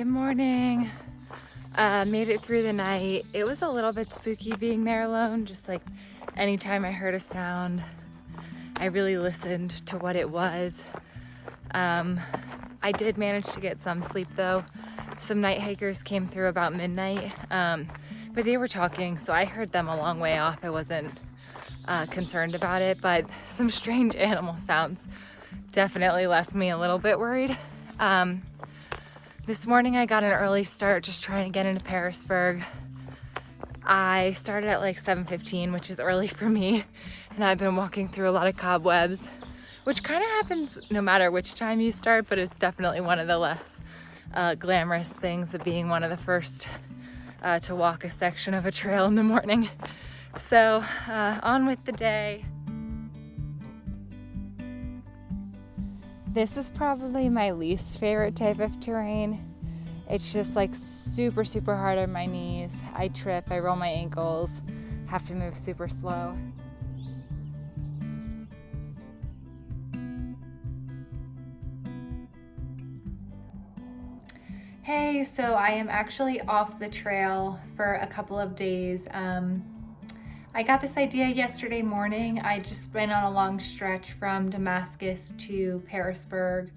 Good morning. Made it through the night. It was a little bit spooky being there alone. Just like anytime I heard a sound, I really listened to what it was. I did manage to get some sleep though. Some night hikers came through about midnight, but they were talking, so I heard them a long way off. I wasn't concerned about it, but some strange animal sounds definitely left me a little bit worried. This morning I got an early start just trying to get into Pearisburg. I started at like 7:15, which is early for me, and I've been walking through a lot of cobwebs, which kind of happens no matter which time you start, but it's definitely one of the less glamorous things of being one of the first to walk a section of a trail in the morning. So on with the day. This is probably my least favorite type of terrain. It's just like super, super hard on my knees. I trip, I roll my ankles, have to move super slow. Hey, so I am actually off the trail for a couple of days. I got this idea yesterday morning. I just went on a long stretch from Damascus to Pearisburg.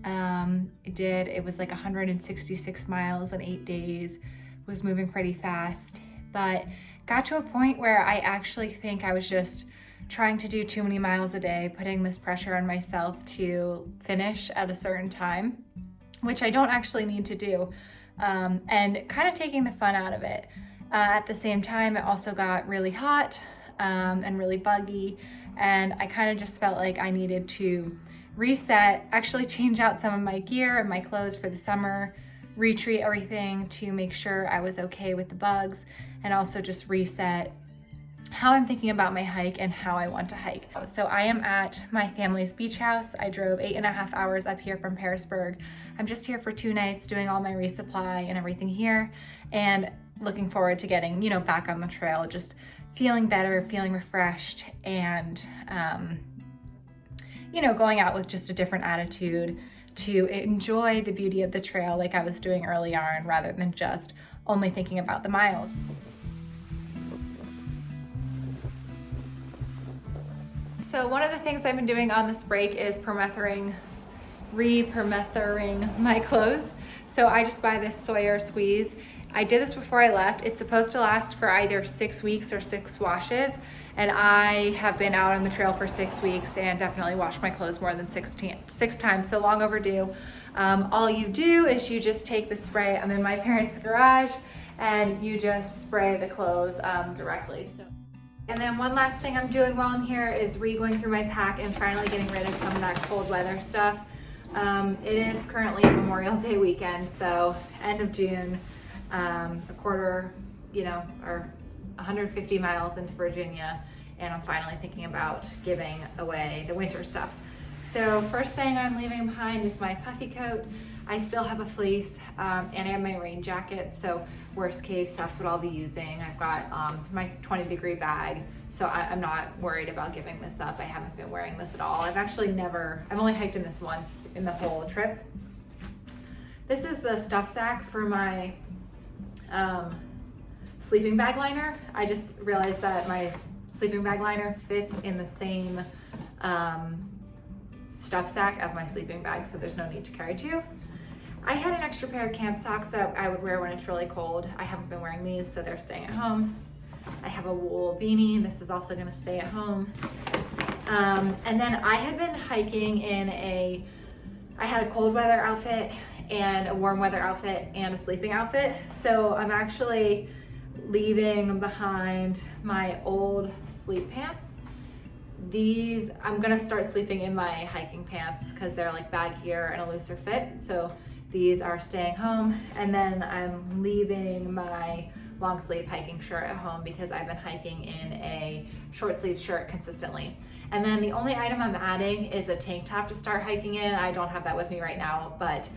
It was like 166 miles in 8 days, was moving pretty fast, but got to a point where I actually think I was just trying to do too many miles a day, putting this pressure on myself to finish at a certain time, which I don't actually need to do, and kind of taking the fun out of it. At the same time, it also got really hot and really buggy, and I kind of just felt like I needed to reset, actually change out some of my gear and my clothes for the summer, retreat everything to make sure I was okay with the bugs, and also just reset how I'm thinking about my hike and how I want to hike. So I am at my family's beach house. I drove 8.5 hours up here from Pearisburg. I'm just here for 2 nights doing all my resupply and everything here, and looking forward to getting, back on the trail, just feeling better, feeling refreshed, and, going out with just a different attitude to enjoy the beauty of the trail like I was doing early on, rather than just only thinking about the miles. So one of the things I've been doing on this break is re-permethering my clothes. So I just buy this Sawyer squeeze. I did this before I left. It's supposed to last for either 6 weeks or 6 washes. And I have been out on the trail for 6 weeks and definitely washed my clothes more than 6 times, so long overdue. All you do is you just take the spray. I'm in my parents' garage, and you just spray the clothes directly. And then one last thing I'm doing while I'm here is going through my pack and finally getting rid of some of that cold weather stuff. It is currently Memorial Day weekend, so end of June, a quarter, or 150 miles into Virginia, and I'm finally thinking about giving away the winter stuff. So first thing I'm leaving behind is my puffy coat. I still have a fleece, and I have my rain jacket, so worst case, that's what I'll be using. I've got my 20-degree bag, so I'm not worried about giving this up. I haven't been wearing this at all. I've only hiked in this once in the whole trip. This is the stuff sack for my sleeping bag liner. I just realized that my sleeping bag liner fits in the same stuff sack as my sleeping bag, so there's no need to carry two. I had an extra pair of camp socks that I would wear when it's really cold. I haven't been wearing these, so they're staying at home. I have a wool beanie. This is also gonna stay at home. And then I had been hiking I had a cold weather outfit and a warm weather outfit and a sleeping outfit. So I'm actually leaving behind my old sleep pants. I'm gonna start sleeping in my hiking pants because they're like baggier and a looser fit. So these are staying home. And then I'm leaving my long sleeve hiking shirt at home because I've been hiking in a short sleeve shirt consistently. And then the only item I'm adding is a tank top to start hiking in. I don't have that with me right now, but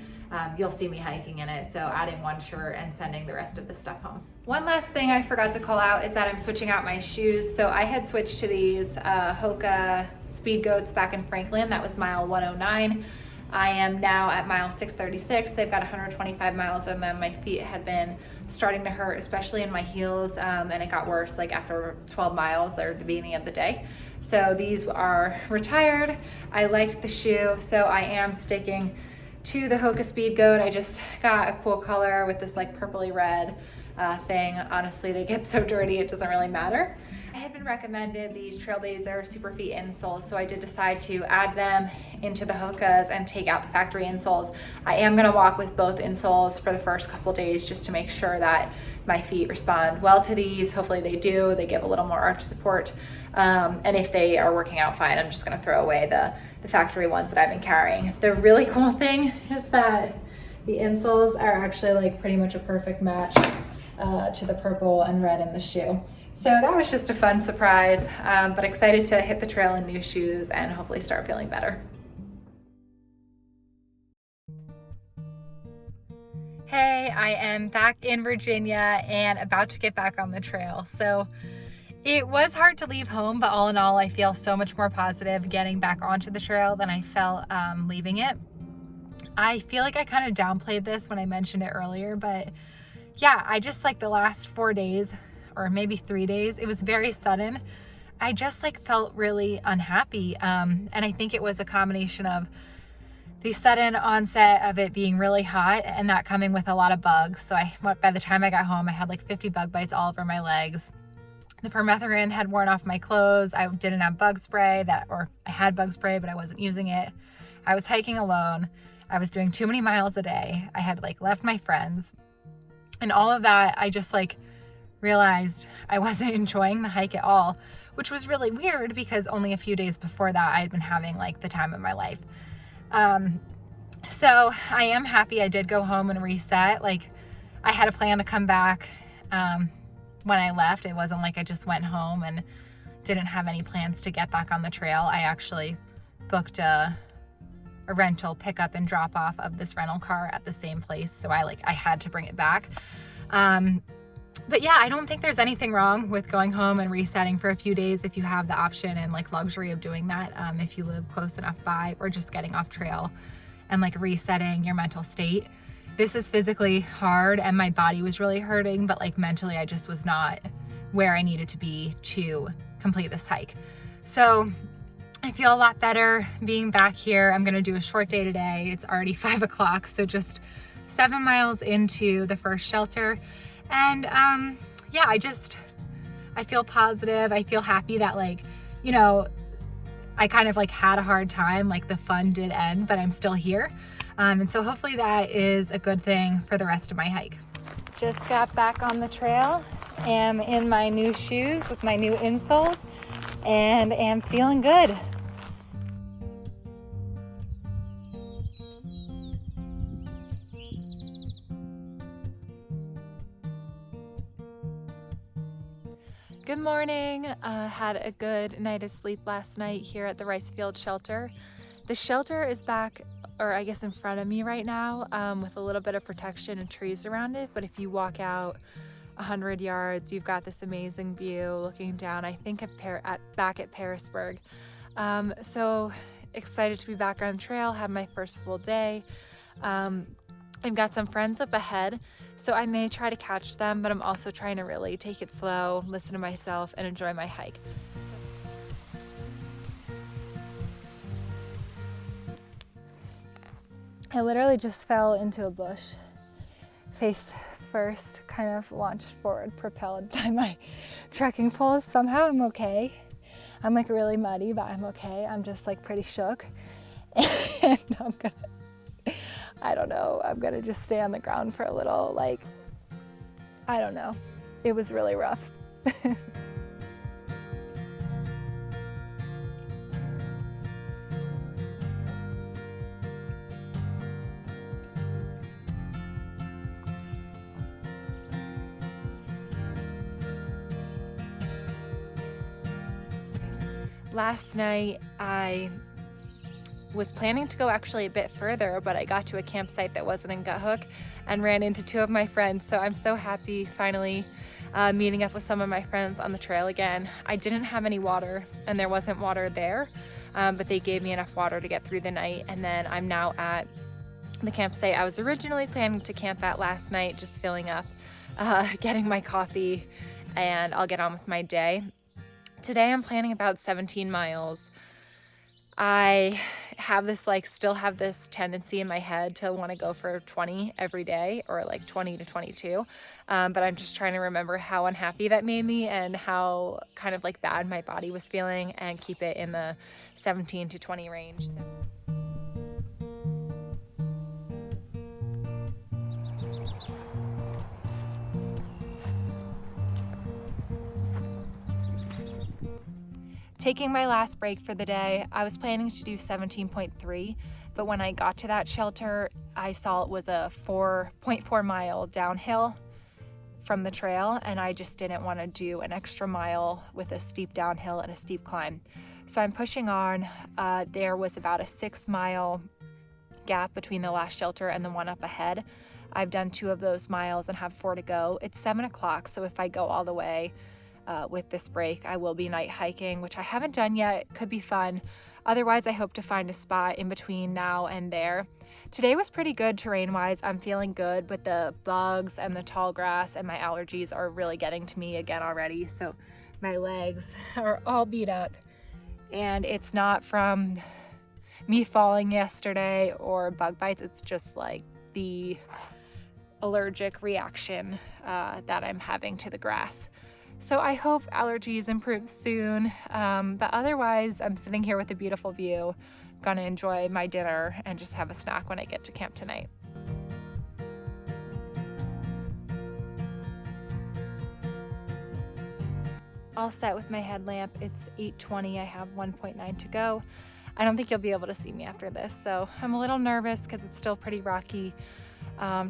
you'll see me hiking in it. So adding one shirt and sending the rest of the stuff home. One last thing I forgot to call out is that I'm switching out my shoes. So I had switched to these Hoka Speed Goats back in Franklin. That was mile 109. I am now at mile 636. They've got 125 miles on them. My feet had been starting to hurt, especially in my heels, and it got worse like after 12 miles or the beginning of the day. So these are retired. I liked the shoe, so I am sticking to the Hoka Speed Goat. I just got a cool color with this like purpley red thing. Honestly, they get so dirty, it doesn't really matter. I had been recommended these Trailblazer Superfeet insoles, so I did decide to add them into the Hokas and take out the factory insoles. I am gonna walk with both insoles for the first couple days just to make sure that my feet respond well to these. Hopefully they do. They give a little more arch support. And if they are working out fine, I'm just gonna throw away the factory ones that I've been carrying. The really cool thing is that the insoles are actually like pretty much a perfect match to the purple and red in the shoe. So that was just a fun surprise, but excited to hit the trail in new shoes and hopefully start feeling better. Hey, I am back in Virginia and about to get back on the trail. So it was hard to leave home, but all in all, I feel so much more positive getting back onto the trail than I felt leaving it. I feel like I kind of downplayed this when I mentioned it earlier, but yeah, I just like the last 4 days or maybe 3 days, it was very sudden. I just like felt really unhappy. And I think it was a combination of the sudden onset of it being really hot and that coming with a lot of bugs. So by the time I got home, I had like 50 bug bites all over my legs. The permethrin had worn off my clothes. I didn't have bug spray or I had bug spray, but I wasn't using it. I was hiking alone. I was doing too many miles a day. I had like left my friends and all of that. I just like realized I wasn't enjoying the hike at all, which was really weird because only a few days before that I had been having like the time of my life. So I am happy I did go home and reset. Like I had a plan to come back when I left. It wasn't like I just went home and didn't have any plans to get back on the trail. I actually booked a rental pickup and drop off of this rental car at the same place. So I had to bring it back. But yeah, I don't think there's anything wrong with going home and resetting for a few days if you have the option and like luxury of doing that. If you live close enough by, or just getting off trail and like resetting your mental state. This is physically hard and my body was really hurting, but like mentally I just was not where I needed to be to complete this hike. So I feel a lot better being back here. I'm gonna do a short day today. It's already 5 o'clock, so just 7 miles into the first shelter. And yeah, I feel positive. I feel happy that like, you know, I kind of like had a hard time, like the fun did end, but I'm still here. And so hopefully that is a good thing for the rest of my hike. Just got back on the trail, am in my new shoes with my new insoles and am feeling good. Good morning. Had a good night of sleep last night here at the Rice Field Shelter. The shelter is back, or I guess in front of me right now, with a little bit of protection and trees around it. But if you walk out 100 yards, you've got this amazing view looking down, I think back at Pearisburg. So excited to be back on trail, have my first full day. I've got some friends up ahead, so I may try to catch them, but I'm also trying to really take it slow, listen to myself, and enjoy my hike. I literally just fell into a bush, face first, kind of launched forward, propelled by my trekking poles. Somehow I'm okay. I'm like really muddy, but I'm okay. I'm just like pretty shook. And I'm gonna just stay on the ground for a little, like, I don't know. It was really rough. Last night I was planning to go actually a bit further, but I got to a campsite that wasn't in Gut Hook and ran into 2 of my friends. So I'm so happy finally meeting up with some of my friends on the trail again. I didn't have any water and there wasn't water there, but they gave me enough water to get through the night. And then I'm now at the campsite I was originally planning to camp at last night, just filling up, getting my coffee, and I'll get on with my day. Today I'm planning about 17 miles. I have this, still have this tendency in my head to want to go for 20 every day, or 20 to 22. But I'm just trying to remember how unhappy that made me and how kind of bad my body was feeling, and keep it in the 17 to 20 range. Taking my last break for the day, I was planning to do 17.3, but when I got to that shelter, I saw it was a 4.4 mile downhill from the trail, and I just didn't want to do an extra mile with a steep downhill and a steep climb. So I'm pushing on. There was about a 6 mile gap between the last shelter and the one up ahead. I've done 2 of those miles and have 4 to go. It's 7 o'clock, so if I go all the way with this break, I will be night hiking, which I haven't done yet. It could be fun. Otherwise, I hope to find a spot in between now and there. Today was pretty good terrain-wise. I'm feeling good, but the bugs and the tall grass and my allergies are really getting to me again already. So my legs are all beat up, and it's not from me falling yesterday or bug bites. It's just the allergic reaction that I'm having to the grass. So I hope allergies improve soon, but otherwise I'm sitting here with a beautiful view, gonna enjoy my dinner and just have a snack when I get to camp tonight. All set with my headlamp. It's 8:20, I have 1.9 to go. I don't think you'll be able to see me after this, so I'm a little nervous because it's still pretty rocky.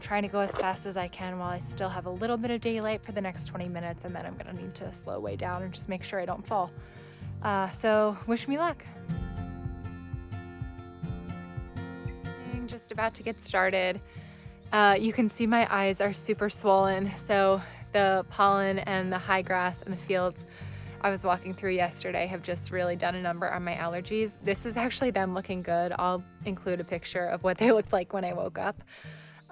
Trying to go as fast as I can while I still have a little bit of daylight for the next 20 minutes, and then I'm gonna need to slow way down and just make sure I don't fall. So wish me luck. Just about to get started. You can see my eyes are super swollen, so the pollen and the high grass and the fields I was walking through yesterday have just really done a number on my allergies. This is actually them looking good. I'll include a picture of what they looked like when I woke up.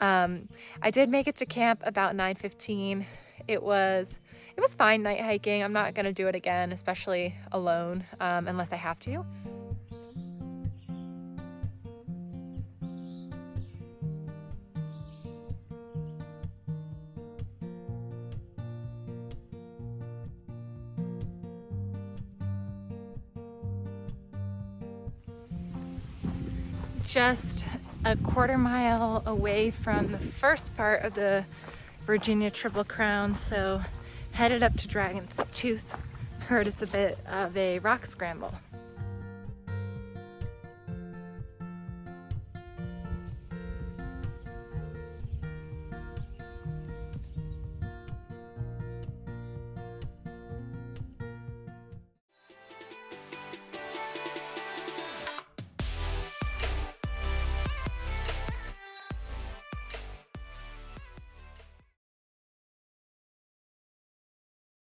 I did make it to camp about 9:15. It was fine night hiking. I'm not gonna do it again, especially alone, unless I have to. Just a quarter mile away from the first part of the Virginia Triple Crown, so headed up to Dragon's Tooth. Heard it's a bit of a rock scramble.